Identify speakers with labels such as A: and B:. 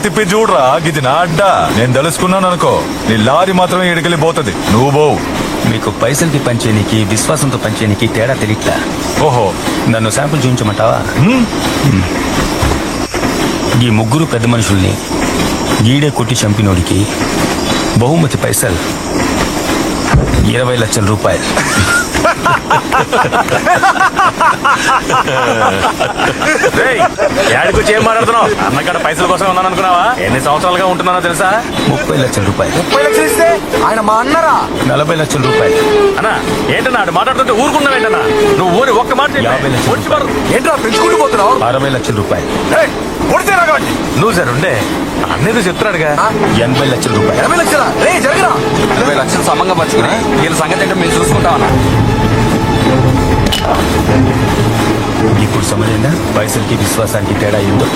A: తిప్పి చూడరా, ఇది నా అడ్డా. నేను తెలుసుకున్నాను అనుకో, నీ లారీ మాత్రమే ఇడికెళ్ళిపోతుంది. నువ్వు పోవు.
B: మీకు పైసలకి పంచేనికి విశ్వాసంతో పంచేనికి తేడా తెలియట్లా.
A: ఓహో,
B: నన్ను శాంపుల్ చూపించమంటావా? ఈ ముగ్గురు పెద్ద మనుషుల్ని గీడే కొట్టి చంపినోడికి బహుమతి పైసలు 20 లక్షల రూపాయలు.
C: ఏడికొచ్చి ఏం మాట్లాడుతున్నావు? అన్నకాడ పైసల కోసం ఉన్నాను అనుకున్నావా? ఎన్ని సంవత్సరాలుగా ఉంటున్నానో తెలుసా?
B: 30 లక్షల రూపాయలు.
D: 30 లక్షలు ఇస్తే ఆయన మా అన్నరా?
B: 40 లక్షల రూపాయలు.
C: అన్నా ఏంటన్నా ఆడు మాట్లాడుతుంటే ఊరుకున్నావేంటన్నా? నువ్వు ఊరి ఒక్క మాట చెప్పు.
B: 50 లక్షలు
C: వచ్చి మారు.
D: ఏంట్రా పెంచుకుంటూ పోతున్నావు?
B: 60 లక్షల రూపాయలు.
D: కొడితే రాగండి.
C: నువ్వు సార్ ఉండే అన్నేదో చెప్తున్నాడుగా.
B: 80 లక్షల రూపాయలు.
D: 80 లక్షలా? రే జరగరా.
E: 20 లక్షలు సమంగా పంచుకుని వీళ్ళ సంగతి ఏంటో మేము చూసుకుంటామన్నా.
B: ఇప్పుడు సమజైందా పైసలకి విశ్వాసానికి తేడా ఏందో?